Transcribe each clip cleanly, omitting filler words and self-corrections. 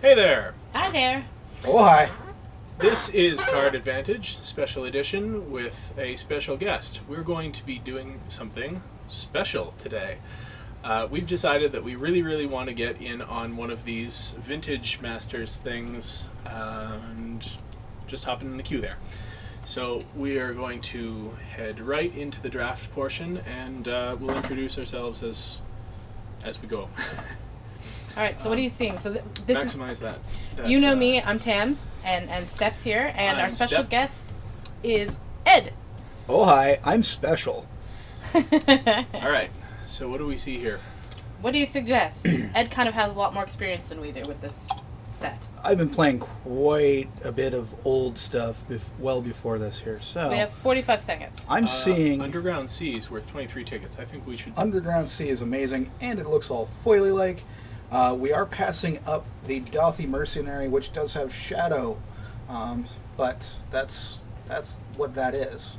Hey there! Hi there. Oh, hi. This is Card Advantage Special Edition with a special guest. We're going to be doing something special today. We've decided that we really want to get in on one of these Vintage Masters things and just hop in the queue there. So we are going to head right into the draft portion and we'll introduce ourselves as we go. All right, so what are you seeing? So this Maximize is that. you know me. I'm Tams, and Steps here, and our I'm special Step. guest is Ed. Oh, hi. I'm special. All right. So what do we see here? What do you suggest? Ed kind of has a lot more experience than we do with this set. I've been playing quite a bit of old stuff well before this here. So we have 45 seconds. I'm seeing Underground Sea is worth 23 tickets. I think we should. Underground Sea is amazing, and it looks all foily-like. We are passing up the Dothy Mercenary, which does have Shadow, but that's what that is.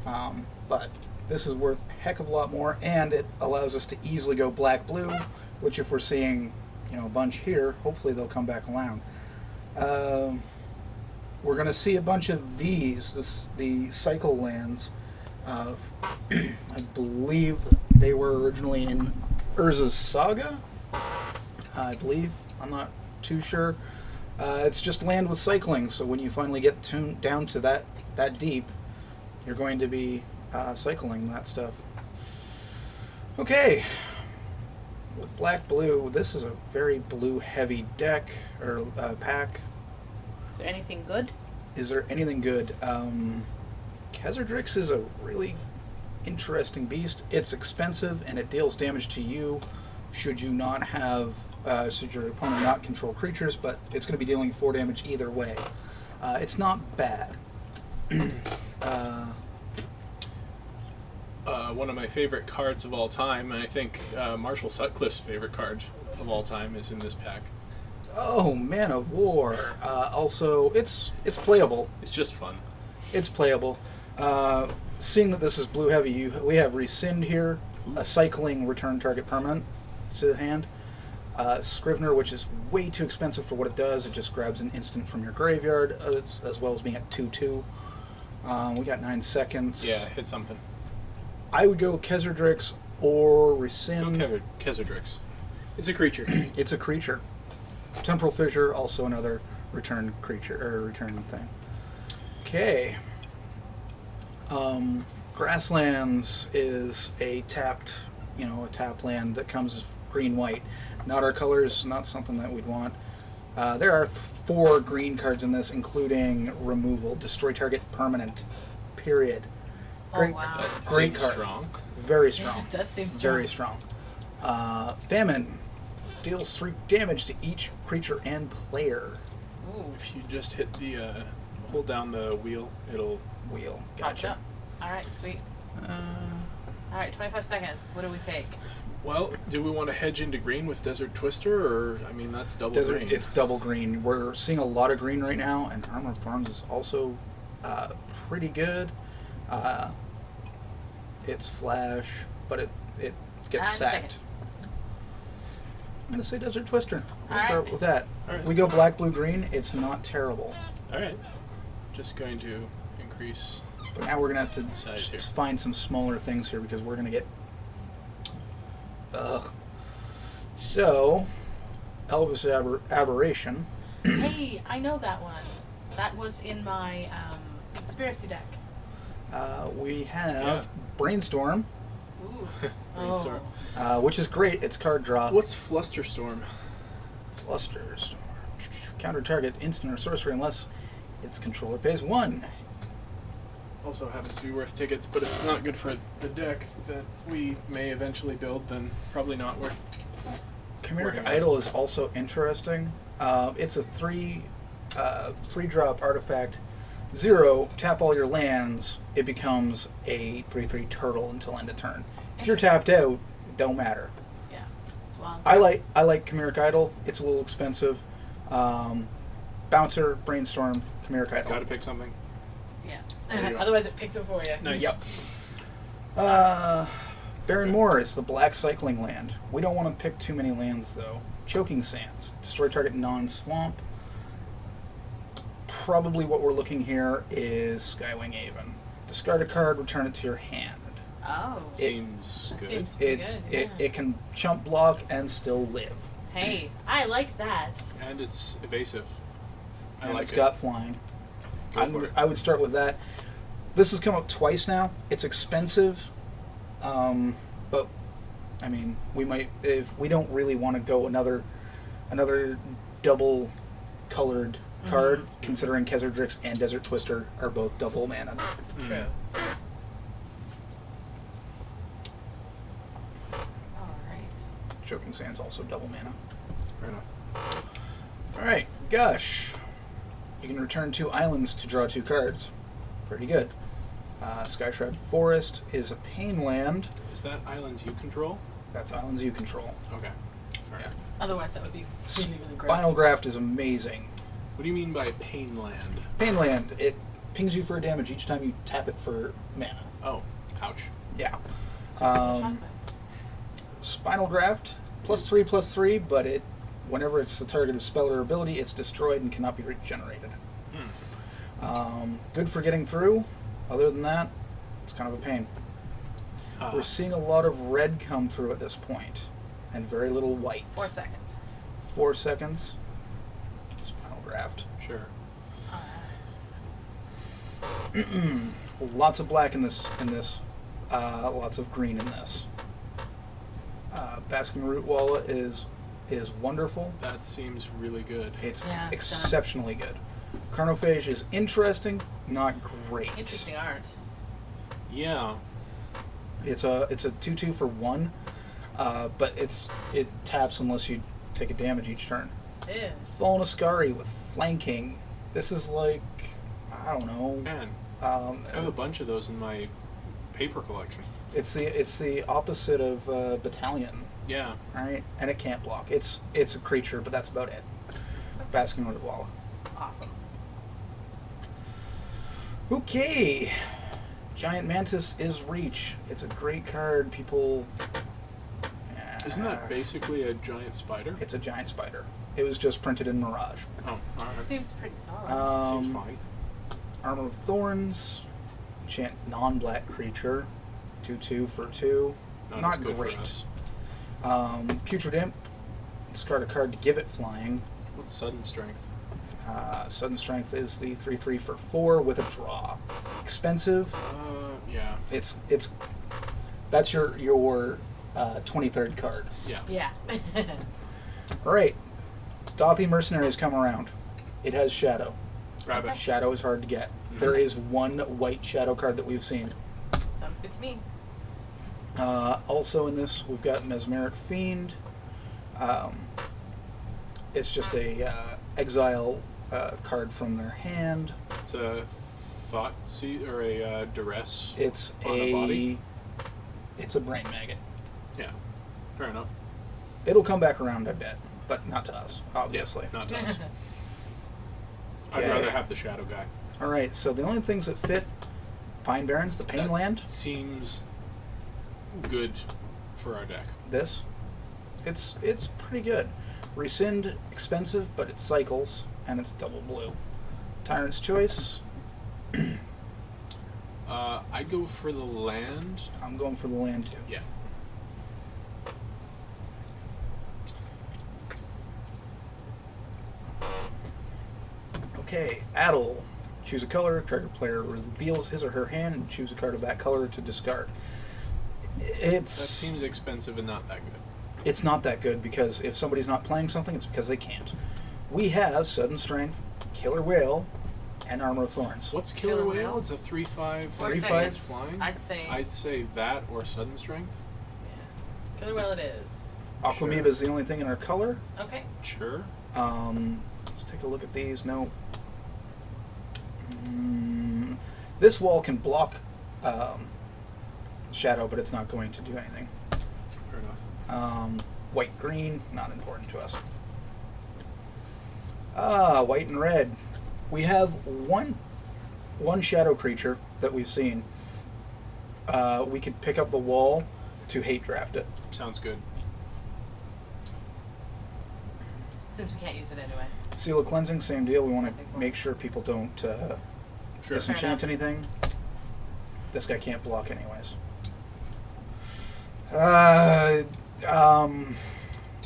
But this is worth a heck of a lot more, and it allows us to easily go black-blue, which if we're seeing, a bunch here, hopefully they'll come back around. We're going to see a bunch of these, the cycle lands. I believe they were originally in Urza's Saga. I believe. I'm not too sure. It's just land with cycling, so when you finally get down to that deep, you're going to be cycling that stuff. Okay. With black-blue, this is a very blue-heavy deck, or pack. Is there anything good? Is there anything good? Khazardrix is a really interesting beast. It's expensive, and it deals damage to you should you not have, should your opponent not control creatures, but it's going to be dealing 4 damage either way. It's not bad. One of my favorite cards of all time, and I think Marshall Sutcliffe's favorite card of all time is in this pack. Oh, Man of War. Also, it's playable. It's just fun. It's playable. Seeing that this is blue heavy, we have Rescind here, a cycling return target permanent to the hand. Scrivener, which is way too expensive for what it does. It just grabs an instant from your graveyard, as well as being at 2/2. We got 9 seconds. Yeah, hit something. I would go Khazardrix or Rescind. Go Khazardrix. It's a creature. It's a creature. Temporal Fissure, also another return creature, or return thing. Okay. Grasslands is a tapped, a tap land that comes as green-white. Not our colors, not something that we'd want. There are 4 green cards in this, including removal. Destroy target permanent. Period. Great, Oh, wow. That great seems card. strong. Very strong. It does seem strong. Very strong. Famine deals 3 damage to each creature and player. Ooh. If you just hit the hold down the wheel, it'll. Wheel. Gotcha. Gotcha. All right, sweet. All right, 25 seconds. What do we take? Well, do we want to hedge into green with Desert Twister, or that's double green? It's double green. We're seeing a lot of green right now, and Armor of Thorns is also pretty good. It's flash, but it gets 9 sacked. seconds. I'm gonna say Desert Twister. We'll All start right. with that. All right. If we go black, blue, green, it's not terrible. All right. Just going to increase. But now we're gonna have to Size here. just find some smaller things here because we're gonna get. So, Elvis Aberration. Hey, I know that one. That was in my conspiracy deck. We have Yeah. Brainstorm, Ooh. Brainstorm. which is great. It's card draw. What's Flusterstorm? Clusters. Counter target instant or sorcery unless its controller pays 1. Also happens to be worth tickets, but if it's not good for the deck that we may eventually build, then probably not worth. Chimeric Right. Idol is also interesting. It's a 3-drop artifact. 0, tap all your lands. It becomes a 3/3 turtle until end of turn. If you're tapped out, it don't matter. Yeah. Well, I like Chimeric Idol. It's a little expensive. Bouncer, Brainstorm, Chimeric Idol. Gotta pick something. yeah. There you go. Otherwise, it picks it for you. Nice. Yep. Baron Moor is the black cycling land. We don't want to pick too many lands, though. Choking Sands. Destroy target non-swamp. Probably what we're looking here is Skywing Haven. Discard a card, return it to your hand. Oh. Seems That good. seems pretty It's good. Yeah. it can chump block and still live. Hey, I like that. And it's evasive. I And like it's it. got flying. Go for it. I would start with that. This has come up twice now. It's expensive, but I mean, we might, if we don't really want to go another double colored card, considering Kesardrix and Desert Twister are both double mana. True. Alright. Choking Sands also double mana. Fair enough. All right, Gush. You can return 2 islands to draw 2 cards. Pretty good. Skyshroud Forest is a pain land. Is that islands you control? That's islands you control. Okay. Fair enough. Otherwise, that would be really, really gross. Final Graft is amazing. What do you mean by pain land? Pain land, it pings you for damage each time you tap it for mana. Oh, ouch. Yeah. So it's no chocolate. Spinal Graft, +3/+3, but whenever it's the target of spell or ability, it's destroyed and cannot be regenerated. Good for getting through. Other than that, it's kind of a pain. We're seeing a lot of red come through at this point, and very little white. 4 seconds. 4 seconds. Spinal Graft. Sure. Lots of black in this. Lots of green in this. Basking Root Walla is wonderful. That seems really good. It's Yeah, it does. exceptionally good. Carnophage is interesting, not great. Interesting art. Yeah. It's a 2/2 for 1, but it taps unless you take a damage each turn. Ew. Fallen Ascari with flanking. This is like, I don't know. Man, Um, I have a bunch of those in my paper collection. it's the opposite of Battalion, Yeah. right? And it can't block. It's a creature, but that's about it. Basking Root Walla. Awesome. Okay. Giant Mantis is Reach. It's a great card. People. Isn't that basically a giant spider? It's a giant spider. It was just printed in Mirage. Oh, alright. Seems pretty solid. Seems fine. Armor of Thorns. Enchant non-black creature. 2/2 for 2. Not as good great. for us. Putrid Imp. Discard a card to give it flying. What's sudden strength? Sudden Strength is the 3/3 for 4 with a draw. Expensive. Yeah. That's your 23rd card. Yeah. Yeah. All right. Dothy Mercenaries come around. It has Shadow. Grab it. Shadow is hard to get. Mhm. There is one white Shadow card that we've seen. Sounds good to me. Also in this, we've got Mesmeric Fiend. It's just a exile card from their hand. It's a thought or a duress. It's On a body? It's a brain maggot. Yeah. Fair enough. It'll come back around, I bet, but not to us, obviously. Not to us. I'd Okay. rather have the shadow guy. All right. So the only things that fit: Pine Barrens, the Pain That Land. seems good for our deck. This, it's pretty good. Rescind, expensive, but it cycles and it's double blue. Tyrant's Choice. I'd go for the land. I'm going for the land too. Yeah. Okay, Addle. Choose a color. Target player reveals his or her hand and choose a card of that color to discard. That seems expensive and not that good. It's not that good because if somebody's not playing something, it's because they can't. We have Sudden Strength, Killer Whale, and Armor of Thorns. What's Killer Killer Whale? Whale? It's a 3/5. 4 3/5. seconds. Flying? I'd say. that or sudden strength. Yeah. Killer Whale it is. Aquamoeba Sure. is the only thing in our color. Okay. Sure. Let's take a look at these. No. This wall can block Shadow, but it's not going to do anything. Fair enough. White, green, not important to us. White and red. We have one shadow creature that we've seen. We could pick up the wall to hate draft it. Sounds good. Since we can't use it anyway. Seal of Cleansing, same deal. We want Something to for make it. sure people don't Sure. disenchant Fair anything. This guy can't block anyways. Tangle.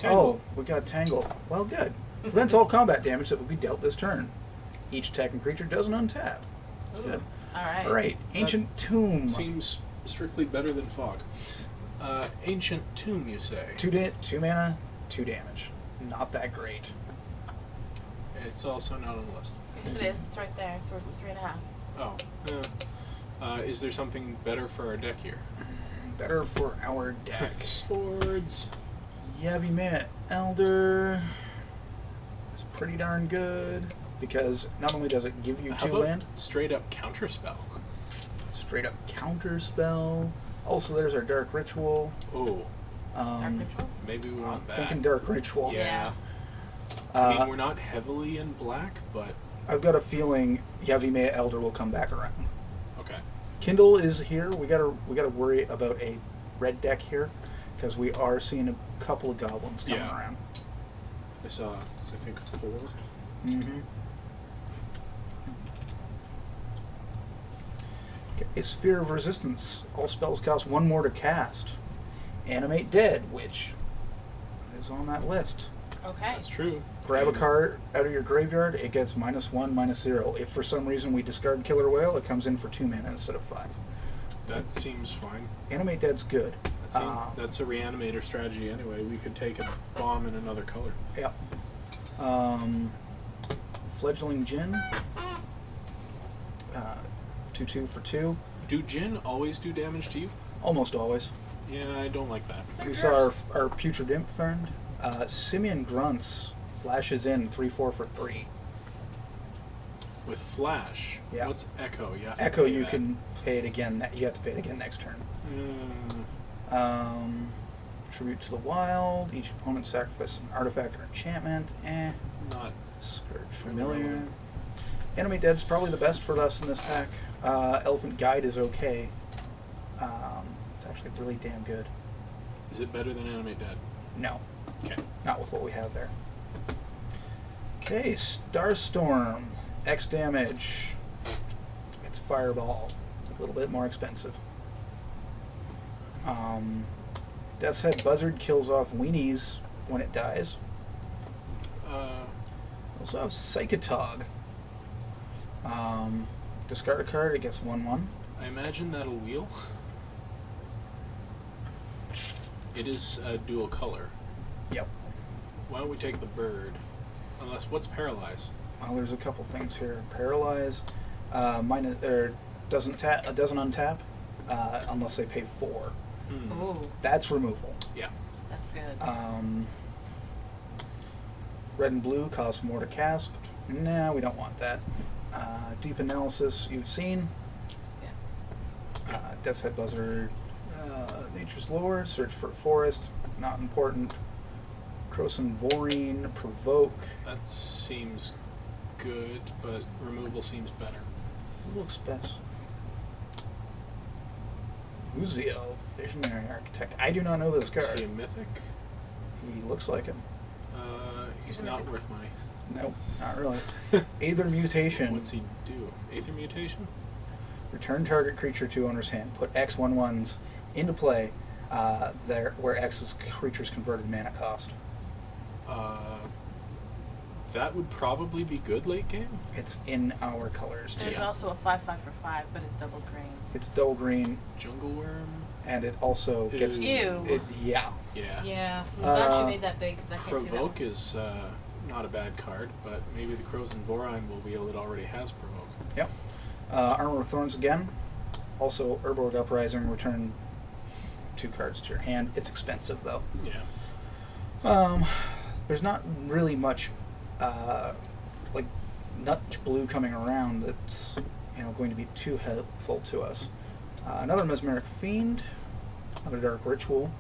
Oh, we got Tangle. Well, good. Prevents all combat damage that would be dealt this turn. Each attacking creature doesn't untap. Ooh. Good. Alright. All right, Ancient Tomb. Seems strictly better than fog. Ancient Tomb, you say? 2 mana, 2 damage. Not that great. It's also not on the list. Yes, it is. It's right there. It's worth 3.5. Oh. Is there something better for our deck here? Better for our deck. Swords. VMA Elder is pretty darn good because not only does it give you How 2 about land, straight up counterspell? straight up counter spell. Also, there's our Dark Ritual. Oh, Dark Ritual? maybe we I'm want that. thinking Dark Ritual. Yeah. Yeah. I mean, we're not heavily in black, but I've got a feeling VMA Elder will come back around. okay. Kindle is here. We gotta worry about a red deck here because we are seeing a couple of goblins coming Yeah. around. I saw, I think, 4. Mm-hmm. Okay, Sphere of Resistance. All spells cost 1 more to cast. Animate Dead, which is on that list. Okay. That's true. Grab a And card out of your graveyard, it gets -1, -0. If for some reason we discard Killer Whale, it comes in for 2 mana instead of 5. That seems fine. Animate Dead's good. That's a reanimator strategy anyway. We could take a bomb in another color. Yep. Fledgling Djinn. 2/2 for 2. Do Jinn always do damage to you? Almost always. Yeah, I don't like that. We saw our Putrid Imp friend. Simeon Grunts flashes in 3/4 for 3. With Flash, Yeah. what's Echo? You have to Echo, pay you that. can pay it again. You have to pay it again next turn. Mm, Tribute to the Wild. Each opponent sacrifices an artifact or enchantment. not Scourge Really Familiar. relevant. Animate Dead's probably the best for us in this pack. Elephant Guide is okay. It's actually really damn good. Is it better than Animate Dead? No, Okay. not with what we have there. Okay, Starstorm. X damage. It's Fireball. It's a little bit more expensive. Death's Head Buzzard kills off weenies when it dies. Also have Psychotog. Discard a card, it gets 1/1. I imagine that'll wheel. It is a dual color. Yep. Why don't we take the bird? Unless, what's Paralyze? Well, there's a couple things here. Paralyze, doesn't untap unless they pay 4. Hmm. Ooh, That's removal. Yeah. that's good. Red and blue cost more to cast. Nah, we don't want that. Deep Analysis, you've seen. Yeah. Death's Head Buzzard, Nature's Lore, Search for a Forest, not important. Croson Vorine, Provoke. That seems good, but removal seems better. Who looks best? Uzio, Visionary Architect. I do not know this Is he a card. mythic? He looks like him. He's He's a not mythic. worth money. Nope, not really. Aether Mutation. What's he do? Aether Mutation? Return target creature to owner's hand. Put X 1/1s into play there where X is creature's converted mana cost. That would probably be good late game. It's in our colors too. There's also a 5/5 for 5, but it's double green. It's double green, Jungle Worm? and it also gets. Ew. Yeah. Yeah. Yeah, I'm glad you Uh, made that big because I can't Provoke see that. is not a bad card, but maybe the Crows and Vorine will wheel. It already has Provoke. Yep. Armor of Thorns again. Also, Urborg Uprising. Return 2 cards to your hand. It's expensive though. Yeah. There's not really much, like, much blue coming around that's going to be too helpful to us. Another Mesmeric Fiend, another Dark Ritual,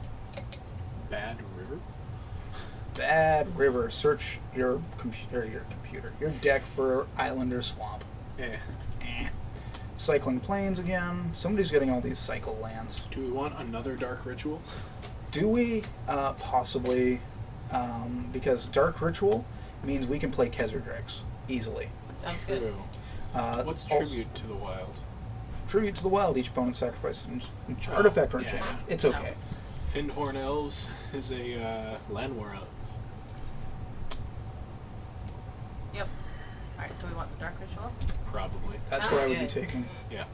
Bad River? Bad River. Search your your deck for Island or Swamp. Eh. Cycling Plains again. Somebody's getting all these cycle lands. Do we want another Dark Ritual? Do we? Possibly. Because Dark Ritual means we can play Kezardrex easily. Sounds good. True. What's Also- tribute to the wild? Tribute to the wild. Each opponent sacrifices an Oh, artifact or yeah. enchantment. It's No. okay. Findhorn Elves is a Landwar elf. Yep. Alright, so we want the Dark Ritual. Probably. That's Sounds what I would good. be taking. Yeah.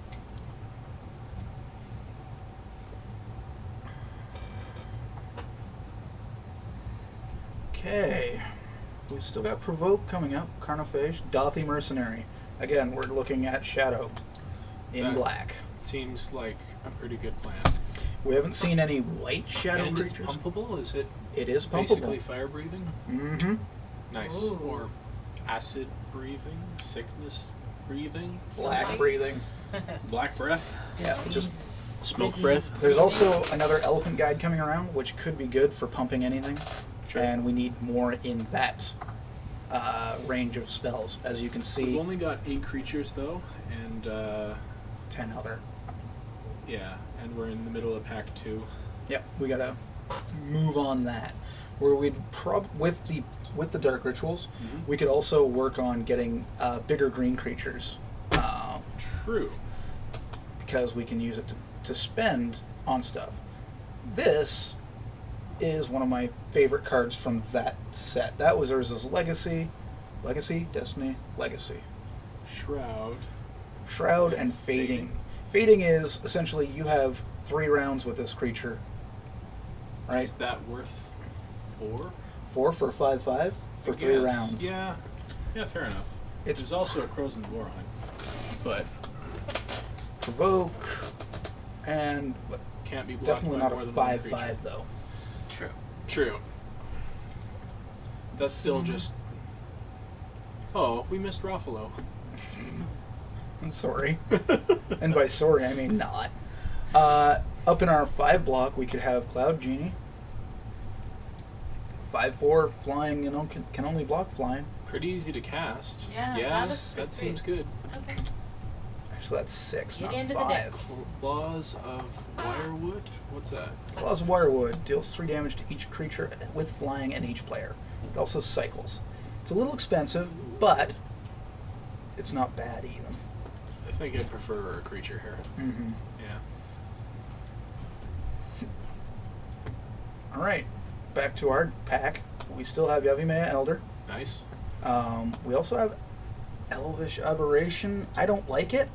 Okay. We've still got Provoke coming up. Carnophage. Dothy Mercenary. Again, we're looking at Shadow in That- black. Seems like a pretty good plan. We haven't seen any white Shadow And it's creatures. pumpable? Is it It is basically pumpable. fire breathing? Mm-hmm. Nice. Ooh. Or acid breathing? Sickness breathing? Black Something. breathing. Black breath? Yeah, just Smoke breath? there's also another elephant guide coming around, which could be good for pumping anything. Sure. And we need more in that range of spells. As you can see, We've only got 8 creatures though, and 10 other. yeah, and we're in the middle of pack 2. Yep, we gotta move on that. Where we'd with the dark rituals, Mhm. we could also work on getting bigger green creatures, True. because we can use it to spend on stuff. This is one of my favorite cards from that set. That was Urza's Legacy, Destiny, Legacy. Shroud. Shroud and Fading. Fading is essentially you have 3 rounds with this creature. Right? Is that worth 4? 4 for 5/5 for I 3 guess. rounds. Yeah. Yeah, fair enough. It's There's also a Crows and Warheim. But Provoke and can't be blocked definitely by not more a than one 5/5 creature. though. True. True. That's still just... Oh, we missed Ruffalo. I'm sorry. And by sorry, I mean not. Up in our 5 block, we could have Cloud Genie. 5/4 flying, can only block flying. Pretty easy to cast. Yeah, Yes, looks that pretty seems sweet. good. Okay. Actually, that's 6, Get not into the 5. deck. Claws of Wirewood? What's that? Claws of Wirewood deals 3 damage to each creature with flying and each player. It also cycles. It's a little expensive, but it's not bad even. I think I'd prefer a creature here. Mm-hmm. Yeah. All right, back to our pack. We still have Yavimea Elder. Nice. We also have Elvish Aberration. I don't like it.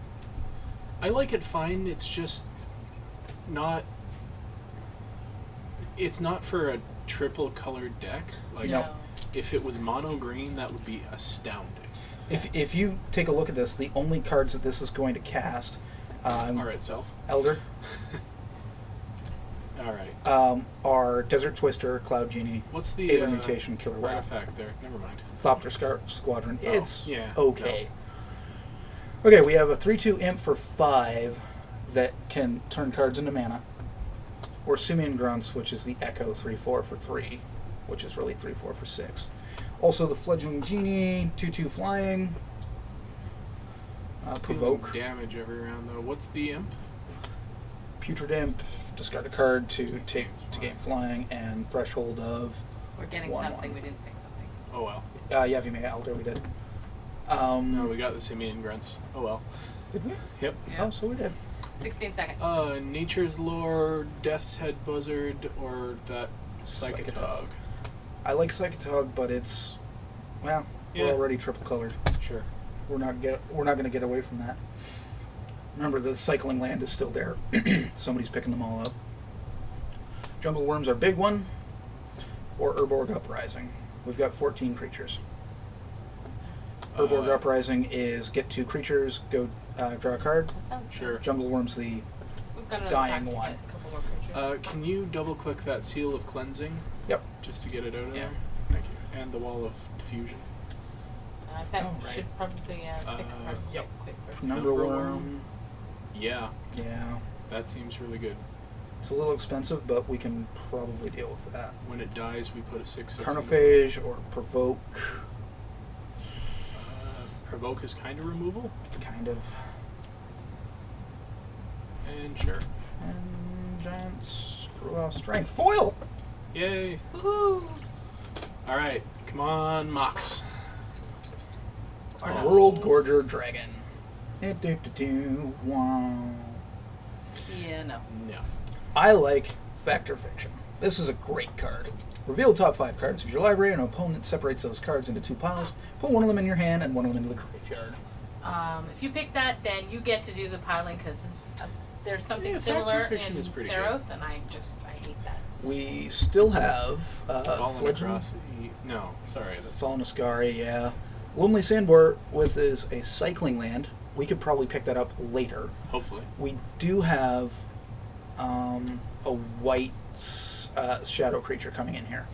I like it fine. It's just not... It's not for a triple colored deck. Like, No. if it was mono green, that would be astounding. If you take a look at this, the only cards that this is going to cast Are itself. Elder Alright. are Desert Twister, Cloud Genie, What's the Alien Mutation, Killer Whale, artifact there? Never mind. Thopter Squadron. Oh, It's yeah, okay. Okay, we have a 3/2 imp for 5 that can turn cards into mana. Or Simian Grunts, which is the Echo 3/4 for 3, which is really 3/4 for 6. Also the Fledgling Genie, 2/2 flying. It's dealing Provoke. damage every round though. What's the imp? Putrid Imp, discard a card to gain flying, and Threshold of We're getting 1/1. something. We didn't pick something. Oh well. Yavimea Elder we did. No, we got the Simian Grunts. Oh well. Did we? Yep. Yeah. Oh, so we did. 16 seconds. Nature's Lore, Death's Head Buzzard, or that Psychotog. I like Psychotog, but it's, well, Yeah. we're already triple colored. Sure. We're not going to get away from that. Remember, the cycling land is still there. Somebody's picking them all up. Jungle Worms are big one, or Urborg Uprising. We've got 14 creatures. Urborg Uprising is get 2 creatures, go draw a card. That sounds Sure. good. Jungle Worms the We've got another dying pack to one. get a couple more creatures. Can you double click that Seal of Cleansing Yep. just to get it out of Yeah. there? Thank you. And the Wall of Diffusion. I bet Oh, we right. should probably pick a card Yep. quick. Number Worm. Yeah, Yeah. that seems really good. It's a little expensive, but we can probably deal with that. When it dies, we put a 6/6. Carnophage or Provoke, Provoke is kind of removal. kind of. And sure. And Giant Screw Strength. Foil! Yay. Woohoo! All right, come on, Mox. Or not. World Gorger Dragon. Wow. Yeah, no. No. I like Fact or Fiction. This is a great card. Reveal top 5 cards of your library, and an opponent separates those cards into 2 piles. Put one of them in your hand and one of them into the graveyard. If you pick that, then you get to do the piling because there's something Yeah, Fact or similar Fiction in is pretty Theros, and I hate that. We still have Fallen Fledgling. across. No, sorry. That's Fallen Ascari, yeah. Lonely Sandbar with is a cycling land. We could probably pick that up later. hopefully. We do have a white shadow creature coming in here.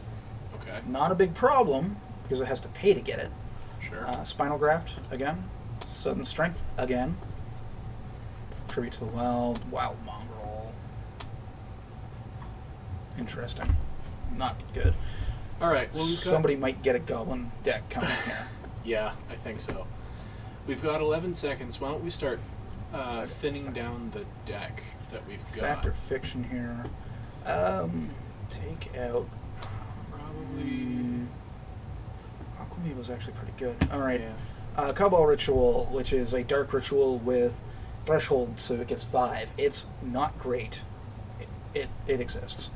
Okay. Not a big problem because it has to pay to get it. Sure. Spinal Graft again. Sudden Strength again. Tribute to the Wild. Wild Mongrel. Interesting. Not good. All right. Well, we've got, Somebody might get a Goblin deck coming here. Yeah, I think so. We've got 11 seconds. Why don't we start thinning down the deck that we've got? Fact or Fiction here. Take out. Probably. Aquaman was actually pretty good. All right. Yeah. Cabal Ritual, which is a dark ritual with threshold, so it gets 5. It's not great. It exists.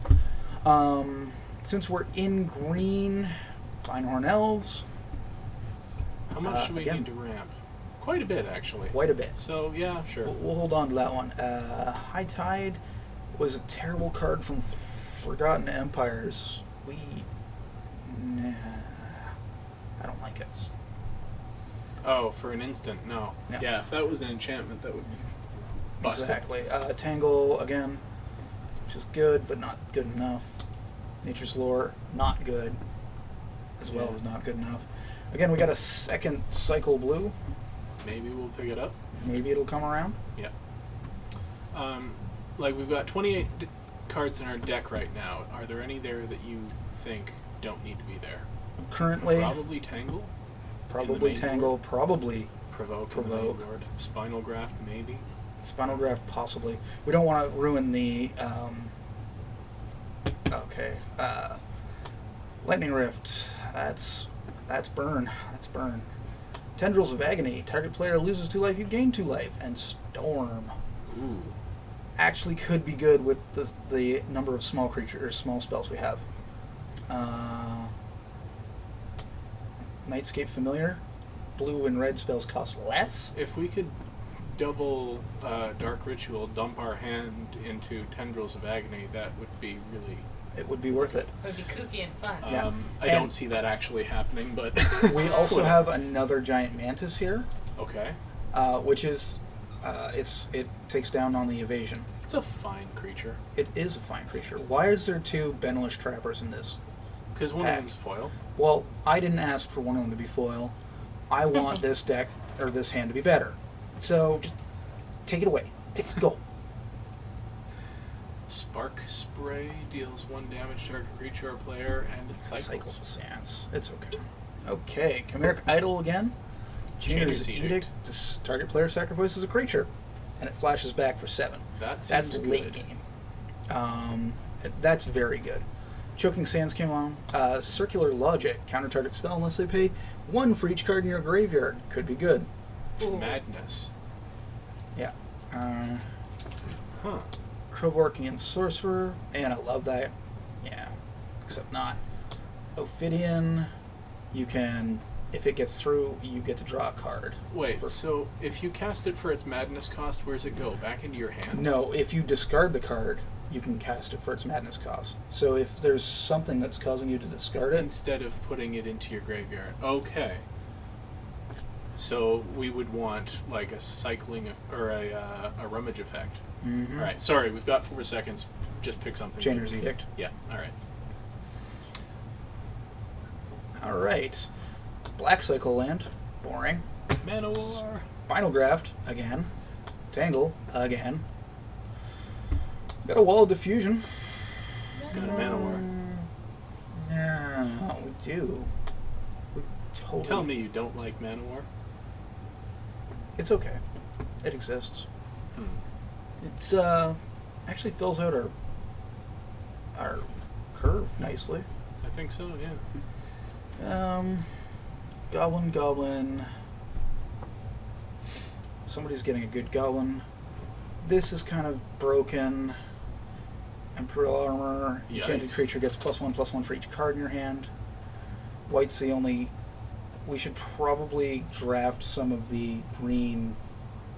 Since we're in green, Finehorn Elves. How much do we again. need to ramp? Quite a bit, actually. Quite a bit. So yeah, sure. We'll hold on to that one. High Tide was a terrible card from Forgotten Empires. Nah, I don't like it. Oh, for an instant, no. Yeah. Yeah, if that was an enchantment, that would be busted. Exactly. Tangle again, which is good but not good enough. Nature's Lore, not good, as well Yeah. as not good enough. Again, we got a second cycle blue. Maybe we'll pick it up. Maybe it'll come around. Yeah. Like we've got 28 cards in our deck right now. Are there any there that you think don't need to be there? Currently, Probably Tangle. probably main Tangle, board. probably Provoke. In the main Provoke. board. Spinal Graft, maybe. Spinal Graft, possibly. We don't want to ruin the. Okay. Lightning Rift. That's burn. That's burn. Tendrils of Agony. Target player loses 2 life, you gain 2 life. And Storm. Ooh. Actually could be good with the number of small creatures or small spells we have. Nightscape Familiar. Blue and red spells cost less. If we could double Dark Ritual, dump our hand into Tendrils of Agony, that would be really. It would be worth it. It would be kooky and fun. Yeah. I And- don't see that actually happening, but We also have another giant mantis here, Okay, which is it takes down on the evasion. it's a fine creature It is a fine creature. Why is there 2 Benelish Trappers in this? because one Pack. of them's foil. Well, I didn't ask for one of them to be foil. I want this deck or this hand to be better. So just take it away. Go. Spark Spray deals 1 damage to target creature or player, and it cycles. Yes, it's okay. Okay, Chimeric Idol again. Chainer's Chainer's Edict. Edict. This target player sacrifices a creature, and it flashes back for 7. That seems That's good. late game. That's very good. Choking Sands came along. Circular Logic. Counter target spell unless they pay 1 for each card in your graveyard. Could be good. Ooh. Madness. Yeah. Huh. Krovorkian Sorcerer. And I love that. Yeah. Except not. Ophidian. You can, if it gets through, you get to draw a card. Wait, For- so if you cast it for its madness cost, where's it go? Back into your hand? No, if you discard the card, you can cast it for its madness cost. So if there's something that's causing you to discard it, Instead of putting it into your graveyard. Okay. So we would want like a cycling or a rummage effect. Mhm. All right. Sorry, we've got 4 seconds. Just pick something. Chainer's Edict. Yeah. All right. All right. Black Cycle Land. Boring. Mana War. Spinal Graft again. Tangle again. Got a Wall of Diffusion. Got a Mana War. Yeah, we do. We totally. Tell me you don't like Mana War. It's okay. It exists. Hmm. It's actually fills out our curve nicely. I think so. Yeah. Goblin. Somebody's getting a good goblin. This is kind of broken. Imperial armor. Enchanted Yikes. creature gets +1/+1 for each card in your hand. White's the only... We should probably draft some of the green,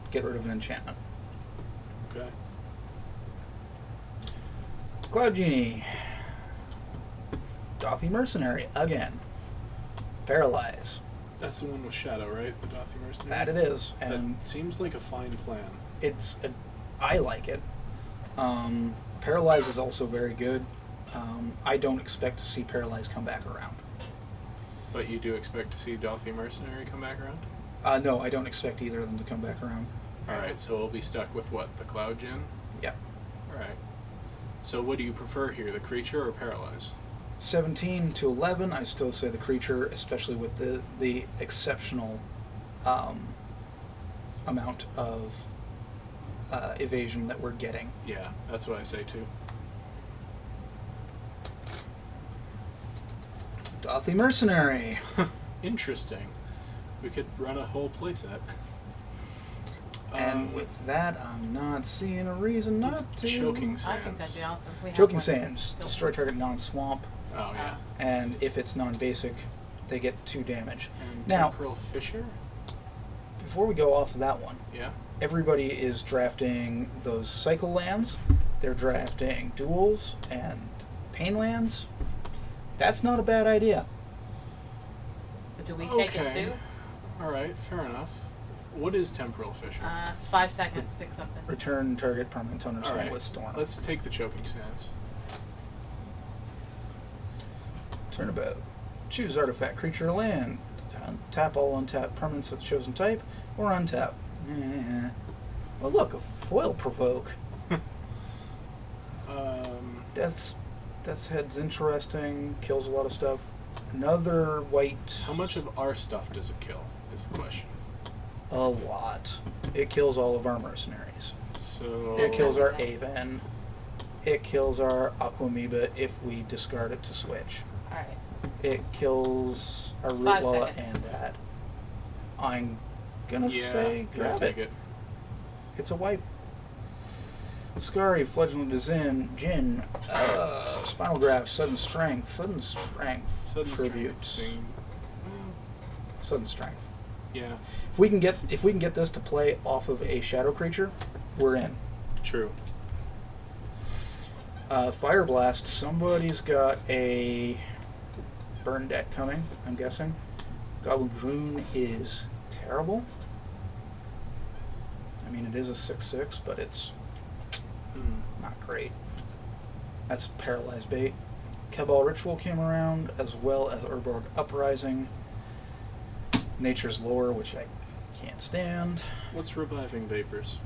get rid of an enchantment. Okay. Cloud Genie. Dothy Mercenary, again. Paralyze. That's the one with Shadow, right? The Dothy Mercenary? That it is. And That seems like a fine plan. I like it. Paralyze is also very good. I don't expect to see Paralyze come back around. But you do expect to see Dothy Mercenary come back around? No, I don't expect either of them to come back around. Alright, so we'll be stuck with what? The Cloud Gen? Yeah. Alright. So what do you prefer here, the creature or Paralyze? 17 to 11, I still say the creature, especially with the exceptional amount of evasion that we're getting. Yeah, that's what I say too. Dothy Mercenary. Interesting. We could run a whole playset. And with that, I'm not seeing a reason not to. Choking I Sands. think that'd be awesome. We have Choking one. Sands. Still. Destroy target non-swamp. Oh, yeah. And if it's non-basic, they get 2 damage. And Now, Temporal Fissure? before we go off of that one, Yeah. everybody is drafting those cycle lands. They're drafting duels and pain lands. That's not a bad idea. But do we take it Okay. too? Alright, fair enough. What is Temporal Fissure? It's 5 seconds. Pick something. Return target permanent owner's hand Alright, with storm. let's take the Choking Sands. Turnabout. Choose artifact, creature, or land. Tap all untapped permanents of the chosen type, or untap. Well, look, a foil provoke. Death's Head's interesting. Kills a lot of stuff. Another white. How much of our stuff does it kill, is the question. A lot. It kills all of our mercenaries. So... It kills our Aven. It kills our Aquamoeba if we discard it to switch. Alright. It kills our 5 Rootwalla seconds. and that. I'm gonna Yeah, say yeah, grab take it. it. It's a wipe. Scary, Fledgling Jin, Spinal Graft, Sudden Strength, Sudden strength. Tributes. Sudden Strength. Yeah, If we can get this to play off of a shadow creature, we're in. true. Fire Blast. Somebody's got a burn deck coming, I'm guessing. Goblin Rune is terrible. I mean, it is a 6/6, but it's not great. That's Paralyzed Bait. Cabal Ritual came around, as well as Urborg Uprising. Nature's Lore, which I can't stand. What's Reviving Vapors?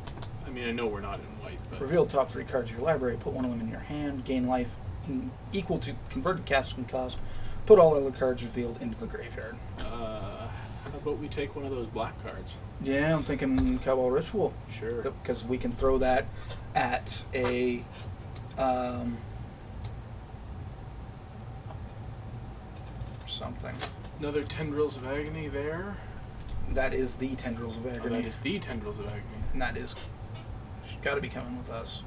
I mean, I know we're not in white, but... Reveal top 3 cards of your library, put one of them in your hand, gain life equal to converted casting cost, put all other cards revealed into the graveyard. How about we take one of those black cards? Yeah, I'm thinking Cabal Ritual. Sure. Because we can throw that at a something. Another Tendrils of Agony there. That is the Tendrils of Oh, Agony. that is the Tendrils of Agony. And that is got to be coming with us.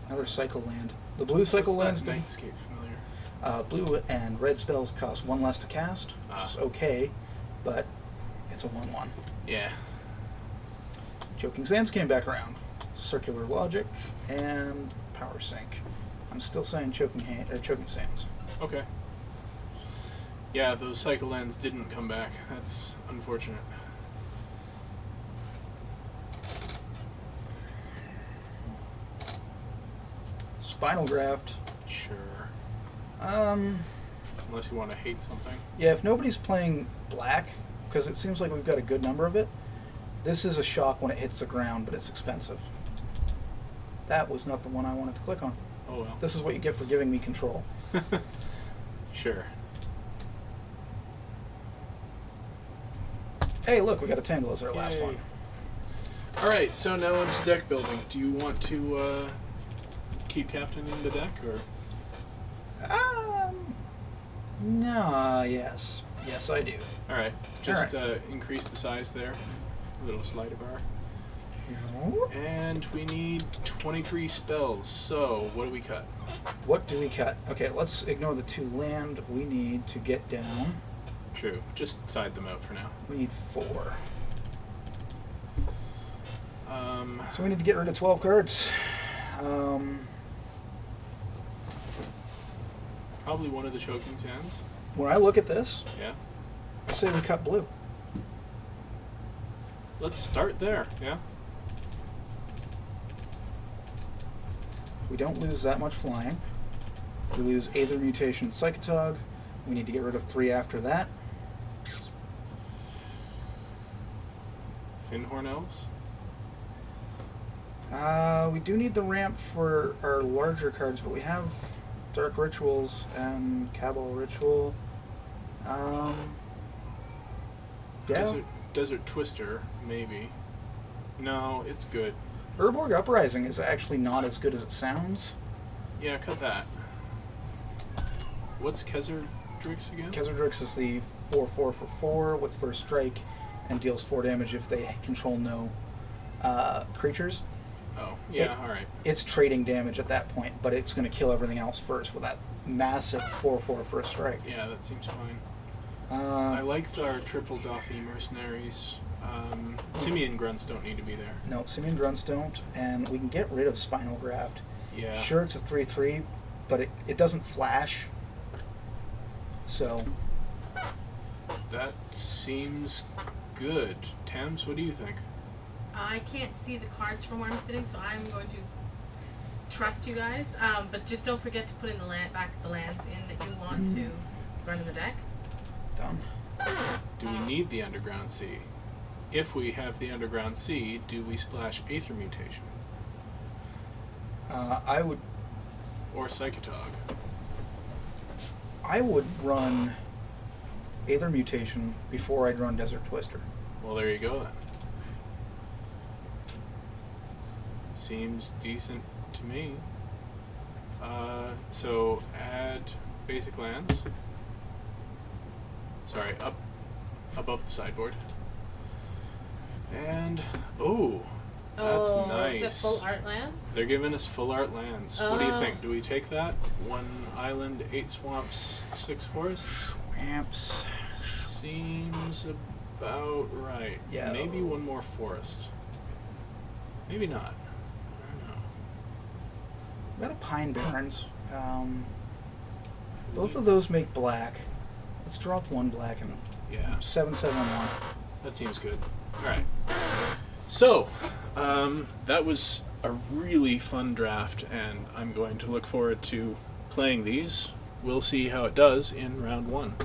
Another Cycle Land. The blue Cycle What's Lands, that Nightscape familiar? blue and red spells cost 1 less to cast, which Ah. is okay, but it's a 1/1. Yeah. Choking Sands came back around. Circular Logic and Power Sink. I'm still saying Choking Sands. Okay. Yeah, those cycle lands didn't come back. That's unfortunate. Spinal Graft. Sure. Unless you want to hate something. Yeah, if nobody's playing black, because it seems like we've got a good number of it, this is a shock when it hits the ground, but it's expensive. That was not the one I wanted to click on. Oh well. This is what you get for giving me control. Sure. Hey, look, we got a Tangle as our last Yay. one. Alright, so now into deck building. Do you want to keep captaining the deck, or? No, yes. Yes, I do. Alright, just increase the size there. little slider bar. No. And we need 23 spells. So what do we cut? What do we cut? Okay, let's ignore the 2 land. We need to get down. True. Just side them out for now. We need 4. So we need to get rid of 12 cards. Probably one of the choking sands. When I look at this, Yeah. I say we cut blue. Let's start there. Yeah. We don't lose that much flying. We lose Aether Mutation and Psychotog. We need to get rid of 3 after that. Finhorn elves. We do need the ramp for our larger cards, but we have Dark Rituals and Cabal Ritual. Yeah. Desert Twister, maybe. No, it's good. Urborg Uprising is actually not as good as it sounds. Yeah, cut that. What's Kezardrix again? Kezardrix is the 4/4 for 4 with first strike and deals 4 damage if they control no creatures. Oh, yeah, alright. It's trading damage at that point, but it's going to kill everything else first with that massive 4/4 first strike. Yeah, that seems fine. I like our triple Dothy mercenaries. Simian grunts don't need to be there. No, Simian Grunts don't, and we can get rid of Spinal Graft. Yeah. Sure, it's a 3/3, but it doesn't flash. So, That seems good. Tams, what do you think? I can't see the cards from where I'm sitting, so I'm going to trust you guys. But just don't forget to put in the lands in that you want to run in the deck. done. Do we need the Underground Sea? If we have the Underground Sea, do we splash Aether Mutation? I would Or Psychotog? run Aether Mutation before I'd run Desert Twister. Well, there you go then. Seems decent to me. So add basic lands. Sorry, up above the sideboard. And that's nice. Is that full art land? They're giving us full art lands. What do you Oh. think? Do we take that? 1 island, 8 swamps, 6 forests? Ramps. Seems about right. Yeah. Maybe 1 more forest. Maybe not. I don't know. We got a Pine Barrens. Both of those make black. Let's drop 1 black and Yeah, 7/7/1. that seems good. All right. So, that was a really fun draft, and I'm going to look forward to playing these. We'll see how it does in round 1.